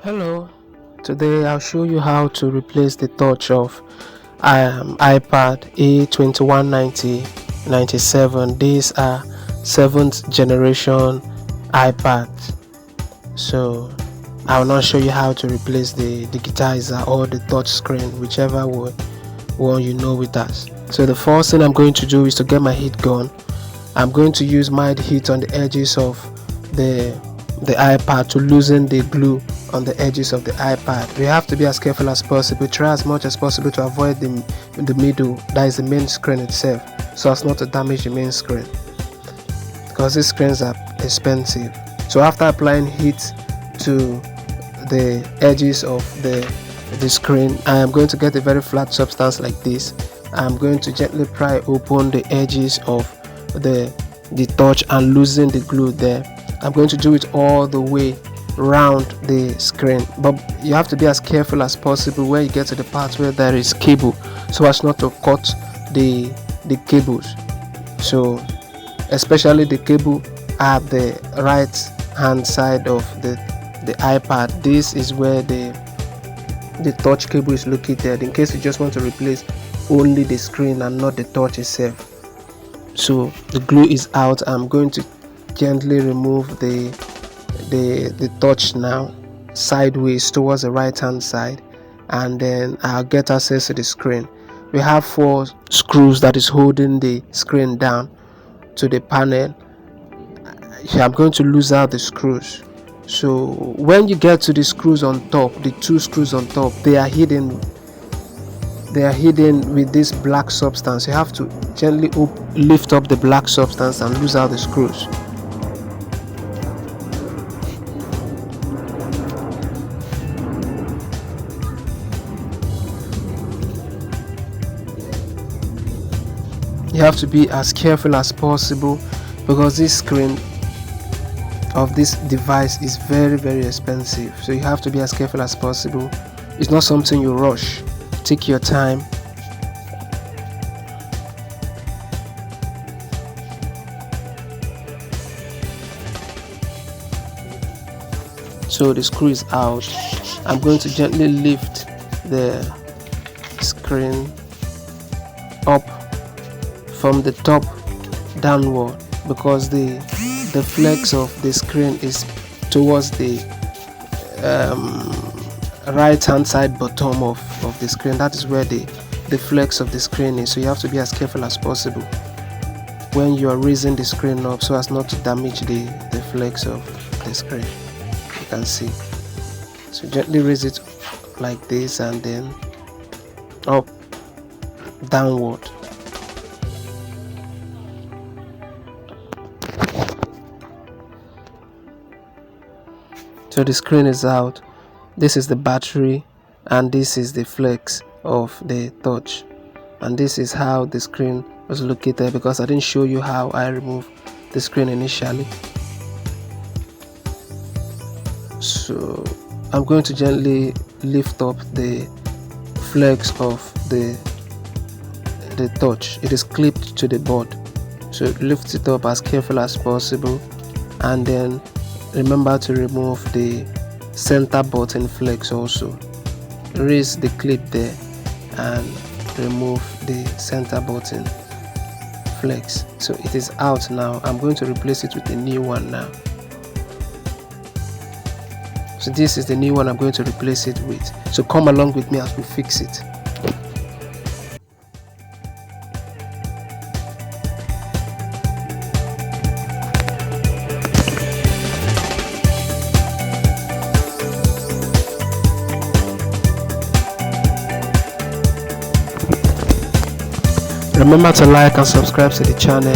Hello, today I'll show you how to replace the touch of iPad A219097. These are 7th generation iPads. So I will not show you how to replace the digitizer or the touch screen, whichever one you know with us. So the first thing I'm going to do is to get my heat gun. I'm going to use mild heat on the edges of the iPad to loosen the glue on the edges of the iPad. We have to be as careful as possible, try as much as possible to avoid the middle, that is the main screen itself, so as not to damage the main screen, because these screens are expensive. So after applying heat to the edges of the screen, I am going to get a very flat substance like this. I'm going to gently pry open the edges of the touch and loosen the glue there. I'm going to do it all the way round the screen, but you have to be as careful as possible when you get to the part where there is cable, so as not to cut the cables. So especially the cable at the right hand side of the iPad, this is where the touch cable is located, in case you just want to replace only the screen and not the touch itself. So the glue is out. I'm going to gently remove the touch now sideways towards the right hand side, and then I'll get access to the screen. We have 4 screws that is holding the screen down to the panel. I'm going to lose out the screws. So when you get to the screws on top, the 2 screws on top, they are hidden with this black substance. You have to gently lift up the black substance and lose out the screws. You have to be as careful as possible, because this screen of this device is very expensive, so you have to be as careful as possible. It's not something you rush. Take your time. So the screw is out. I'm going to gently lift the screen up from the top downward, because the flex of the screen is towards the right hand side bottom of the screen. That is where the flex of the screen is. So you have to be as careful as possible when you are raising the screen up, so as not to damage the flex of the screen. You can see. So gently raise it like this, and then up, downward. So the screen is out. This is the battery, and this is the flex of the touch, and this is how the screen was located, because I didn't show you how I removed the screen initially. So I'm going to gently lift up the flex of the touch. It is clipped to the board, so lift it up as careful as possible, and then remember to remove the center button flex also. Raise the clip there and remove the center button flex. So it is out now. I'm going to replace it with a new one now. So this is the new one I'm going to replace it with. So come along with me as we fix it. Remember to like and subscribe to the channel.